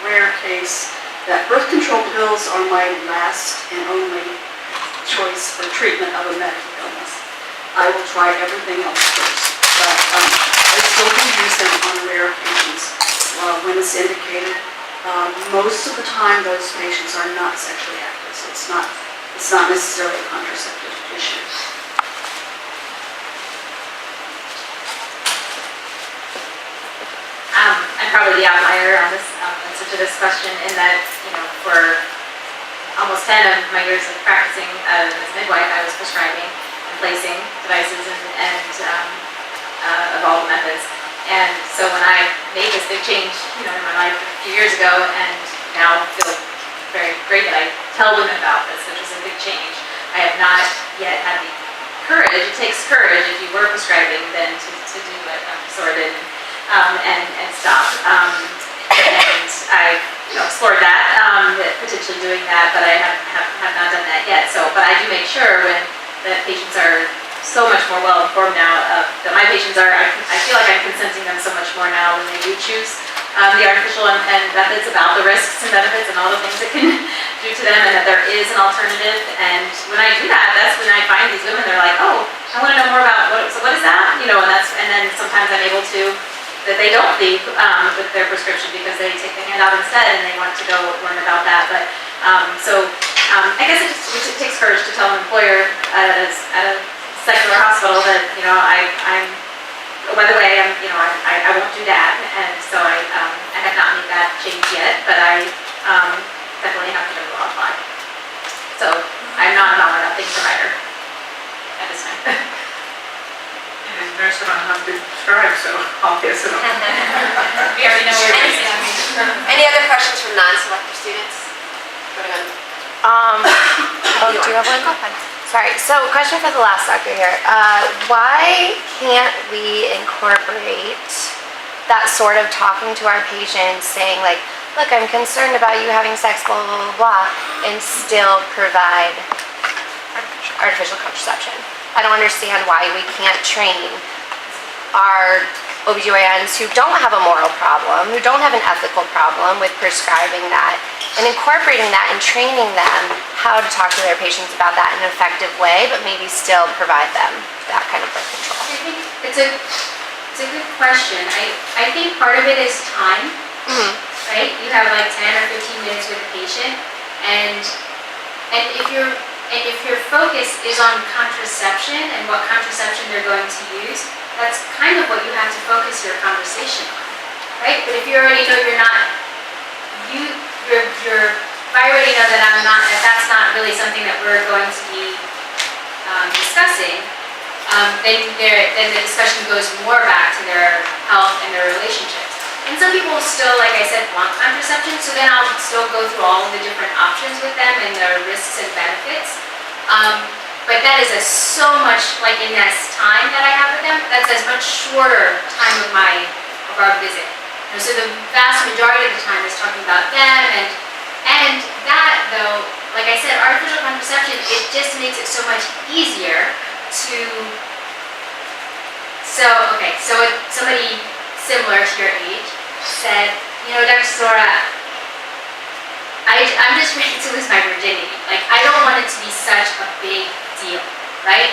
rare case that birth control pills are my last and only choice for treatment of a medical illness. I will try everything else first, but I still can use them on rare occasions when it's indicated. Most of the time, those patients are not sexually active, so it's not necessarily a contraceptive issue. I'm probably the outlier on this answer to this question in that, for almost 10 of my years of practicing as a midwife, I was prescribing and placing devices and of all the methods. And so when I made this big change, in my life a few years ago, and now feel very great that I tell women about this, which is a big change, I have not yet had the courage. It takes courage if you were prescribing then to do what Sora did and stop. And I explored that, potentially doing that, but I have not done that yet. So, but I do make sure when the patients are so much more well informed now that my patients are, I feel like I'm consenting them so much more now when they do choose the artificial and methods about the risks and benefits and all the things it can do to them, and that there is an alternative. And when I do that, that's when I find these women, they're like, oh, I want to know more about what is that? And then sometimes I'm able to that they don't leave with their prescription because they take the handout instead and they want to go learn about that. But I guess it takes courage to tell an employer at a secular hospital that, you know, by the way, I won't do that, and so I have not made that change yet, but I definitely have to go to apply. So I'm not a non-adopting provider at this time. And as a nurse, I don't have to prescribe, so I'll pass it on. We already know where it is. Any other questions from non-selective students? Go ahead. Do you have one? Sorry, so question for the last doctor here. Why can't we incorporate that sort of talking to our patients, saying like, look, I'm concerned about you having sex, blah, blah, blah, blah, and still provide artificial contraception? I don't understand why we can't train our OBGYNs who don't have a moral problem, who don't have an ethical problem with prescribing that, and incorporating that and training them how to talk to their patients about that in an effective way, but maybe still provide them that kind of birth control. I think it's a good question. I think part of it is time, right? You have like 10 or 15 minutes with a patient, and if your focus is on contraception and what contraception they're going to use, that's kind of what you have to focus your conversation on, right? But if you already know I already know that that's not really something that we're going to be discussing, then the discussion goes more back to their health and their relationships. And some people still, like I said, want contraception, so then I'll still go through all of the different options with them and their risks and benefits. But that is so much, like in this time that I have with them, that's a much shorter time of our visit. So the vast majority of the time is talking about them, and that though, like I said, artificial contraception, it just makes it so much easier to, so somebody similar to your age said, you know, Dr. Sora, I'm just ready to lose my virginity. Like, I don't want it to be such a big deal, right?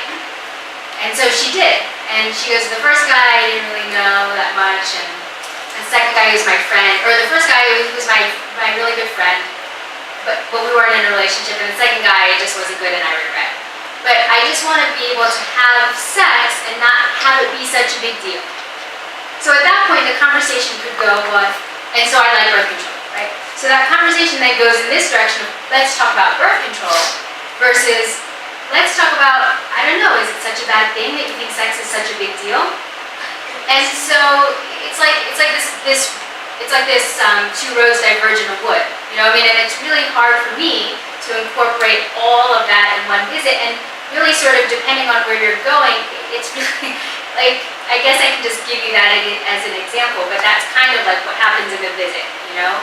And so she did. And she goes, the first guy I didn't really know that much, and the second guy was my friend, or the first guy was my really good friend, but we weren't in a relationship, and the second guy just wasn't good and I regret. But I just want to be able to have sex and not have it be such a big deal. So at that point, the conversation could go with, and so I like birth control, right? So that conversation then goes in this direction of, let's talk about birth control, versus, let's talk about, I don't know, is it such a bad thing that you think sex is such a big deal? And so it's like this two roads diverge in a wood, you know? I mean, and it's really hard for me to incorporate all of that in one visit, and really sort of depending on where you're going, it's really like, I guess I can just give you that as an example, but that's kind of like what happens in the visit, you know?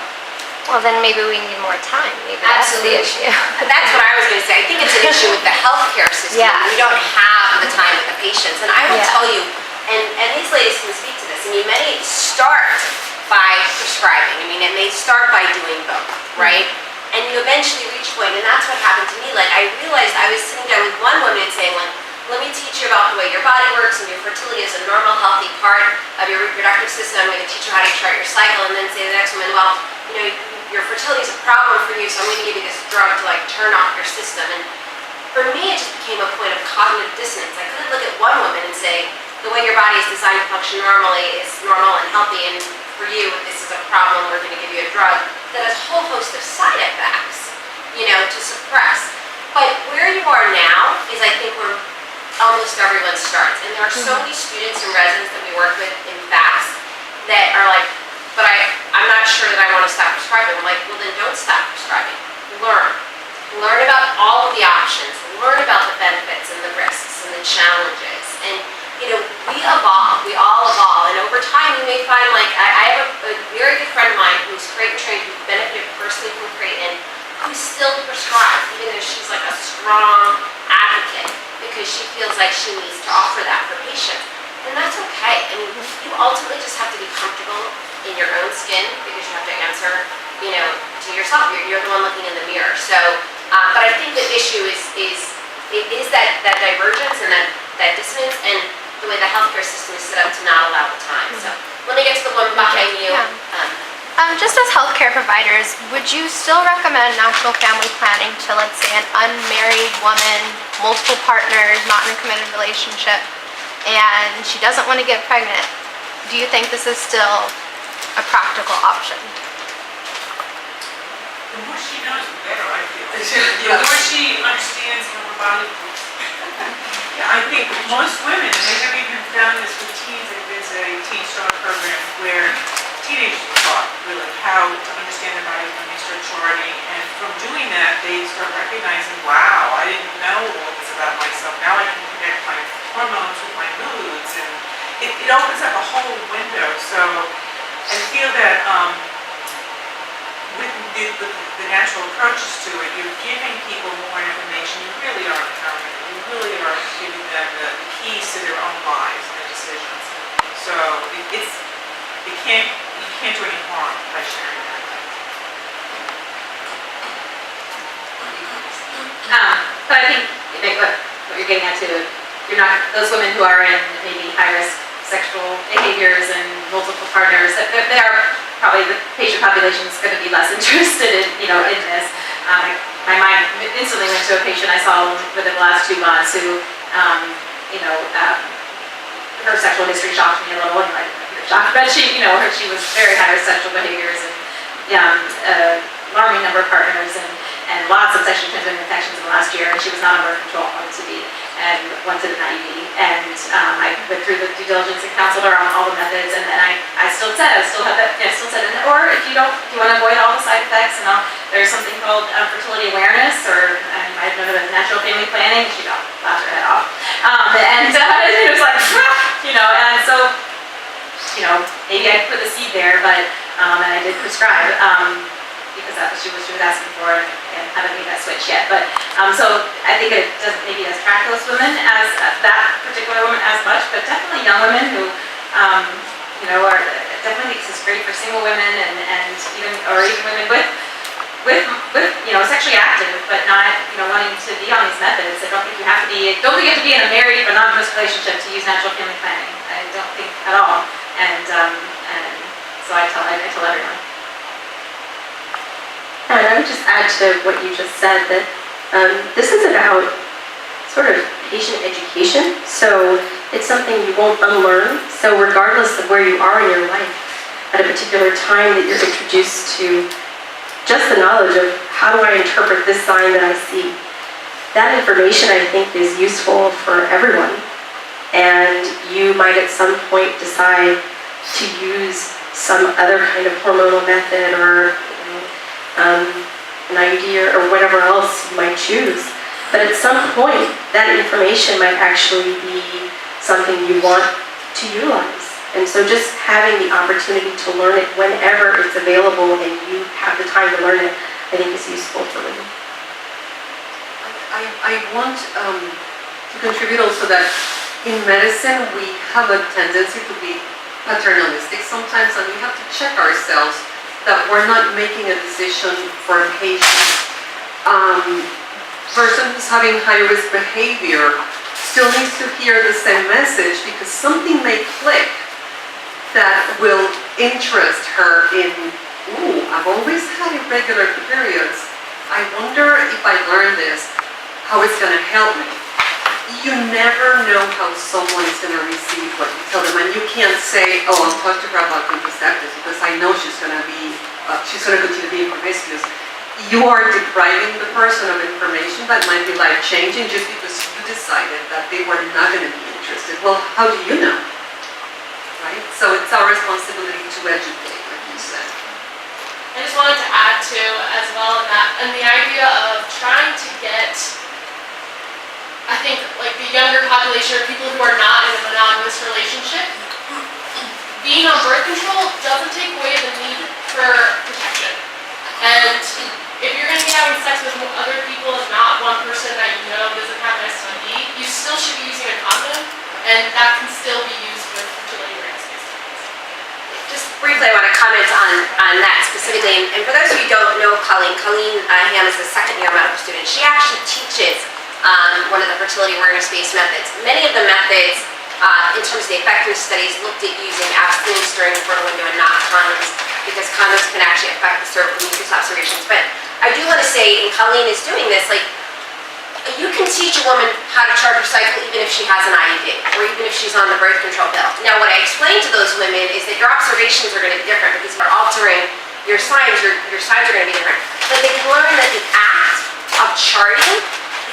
Well, then maybe we need more time. Maybe that's the issue. That's what I was going to say. I think it's an issue with the healthcare system. Yeah. We don't have the time with the patients. And I will Yeah. tell you, and these ladies can speak to this, I mean, many start by prescribing. I mean, and they start by doing both, right? And you eventually reach a point, and that's what happened to me. Like, I realized I was sitting down with one woman and saying, like, let me teach you about the way your body works, and your fertility is a normal, healthy part of your reproductive system. I'm going to teach you how to chart your cycle, and then say to the next woman, well, you know, your fertility is a problem for you, so I'm going to give you this drug to like turn off your system. And for me, it just became a point of cognitive dissonance. I couldn't look at one woman and say, the way your body is designed to function normally is normal and healthy, and for you, this is a problem, we're going to give you a drug that has a whole host of side effects, you know, to suppress. But where you are now is, I think, where almost everyone starts. And there are so many students and residents that we work with in FABMS that are like, but I'm not sure that I want to stop prescribing. I'm like, well then don't stop prescribing. Learn. Learn about all of the options. Learn about the benefits and the risks and the challenges. And, you know, we evolve. We all evolve. And over time you may find, like, I have a very good friend of mine who's Creighton trained, who benefited personally from Creighton, who still prescribes, even though she's like a strong advocate, because she feels like she needs to offer that for patients. And that's okay. I mean, you ultimately just have to be comfortable in your own skin, because you have to answer, you know, to yourself. You're the one looking in the mirror. So, but I think the issue is that divergence and that dissonance, and the way the healthcare system is set up to not allow the time. So let me get to the one behind you. Yeah. Just as healthcare providers, would you still recommend natural family planning to, let's say, an unmarried woman, multiple partners, not in a committed relationship, and she doesn't want to get pregnant? Do you think this is still a practical option? The more she knows, the better, I feel. The more she understands how her body works. Yeah, I think most women, and they have even found this with teens, there's a Teen Star program where teenagers are taught really how to understand their body when they start charting, and from doing that, they start recognizing, wow, I didn't know all this about myself. Now I can connect my hormones with my moods, and it opens up a whole window. So I feel that with the natural approaches to it, you're giving people more information. You really are empowering them. You really are giving them the keys to their own lives and their decisions. So you can't do any harm by sharing that. But I think what you're getting at too, you're not, those women who are in maybe high-risk sexual behaviors and multiple partners, they are probably, the patient population is going to be less interested in, in this. My mind instantly went to a patient I saw within the last 2 months who, her sexual history shocked me a little, and I was shocked, but she was very high-risk sexual behaviors and alarming number of partners and lots of sexually transmitted infections in the last year, and she was not on birth control, wanted to be, and wanted an IUD. And I went through the due diligence and counseled her on all the methods, and then I still said, or if you want to avoid all the side effects, and there's something called fertility awareness, or I might have known it as natural family planning. She laughed her head off, and it was like, and so, maybe I put the seed there, but and I did prescribe. Because that's what she was asking for, and haven't made that switch yet. But so I think it doesn't maybe attract those women as that particular woman as much, but definitely young women who are definitely this is great for single women and even women with sexually active but not wanting to be on these methods. I don't think you have to be in a married but monogamous relationship to use natural family planning. I don't think at all. And so I tell everyone. And I would just add to what you just said that this is about sort of patient education. So it's something you won't unlearn. So regardless of where you are in your life, at a particular time that you're introduced to just the knowledge of how do I interpret this sign that I see, that information I think is useful for everyone. And you might at some point decide to use some other kind of hormonal method or an IUD or whatever else you might choose. But at some point, that information might actually be something you want to utilize. And so just having the opportunity to learn it whenever it's available and you have the time to learn it, I think is useful for women. I want to contribute also that in medicine we have a tendency to be paternalistic sometimes, and we have to check ourselves that we're not making a decision for a patient. Person who's having high-risk behavior still needs to hear the same message, because something may click that will interest her in, ooh, I've always had irregular periods. I wonder if I learn this, how it's going to help me. You never know how someone is going to receive what you tell them, and you can't say, oh, I'll talk to her about contraceptives because I know she's going to continue being promiscuous. You are depriving the person of information that might be life-changing just because you decided that they were not going to be interested. Well, how do you know? Right? So it's our responsibility to educate, like you said. I just wanted to add to as well and the idea of trying to get, I think, like the younger population or people who are not in a monogamous relationship, being on birth control doesn't take away the need for protection. And if you're going to be having sex with other people and not one person that you know doesn't have an STD, you still should be using a condom, and that can still be used with fertility awareness based methods. Just briefly, I want to comment on that specifically. And for those of you who don't know Colleen Ham is a second-year medical student. She actually teaches one of the fertility awareness based methods. Many of the methods, in terms of the effectiveness effectiveness studies looked at using abstinence during the fertile window and not condoms, because condoms can actually affect the cervical observations. But I do want to say, and Colleen is doing this, like, you can teach a woman how to chart her cycle even if she has an IUD, or even if she's on the birth control pill. Now, what I explain to those women is that your observations are going to be different because you're altering your signs are going to be different. But they can learn that the act of charting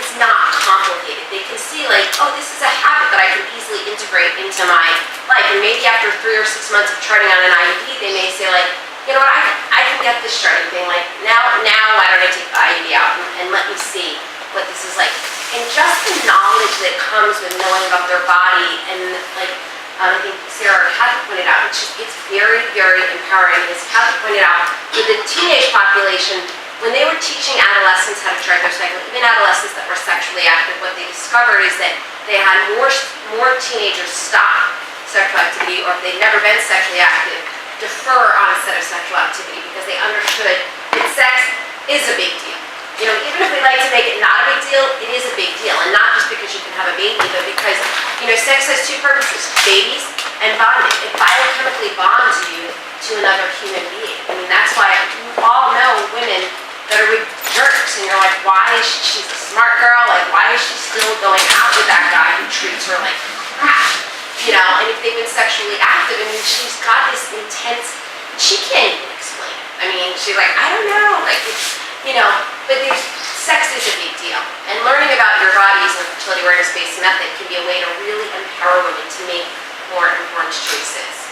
is not complicated. They can see, like, oh, this is a habit that I can easily integrate into my life. And maybe after 3 or 6 months of charting on an IUD, they may say, like, you know what, I can get this charting thing. Like, now why don't I take the IUD out and let me see what this is like. And just the knowledge that comes with knowing about their body, and like I think Sarah or Kathy pointed out, it's very, very empowering. And as Kathy pointed out, with the teenage population, when they were teaching adolescents how to chart their cycle, even adolescents that were sexually active, what they discovered is that they had more teenagers stop sexual activity, or if they'd never been sexually active, defer onset of sexual activity, because they understood that sex is a big deal. You know, even if we like to make it not a big deal, it is a big deal. And not just because you can have a baby, but because, you know, sex has 2 purposes, babies and bonding. It biochemically bonds you to another human being. I mean, that's why you all know women that are jerks, and you're like, why is she's a smart girl, like, why is she still going out with that guy who treats her like crap? You know, and if they've been sexually active, I mean, she's got this intense, she can't even explain it. I mean, she's like, I don't know, like, it's, you know, but sex is a big deal. And learning about your body as a fertility awareness based method can be a way to really empower women to make more informed choices.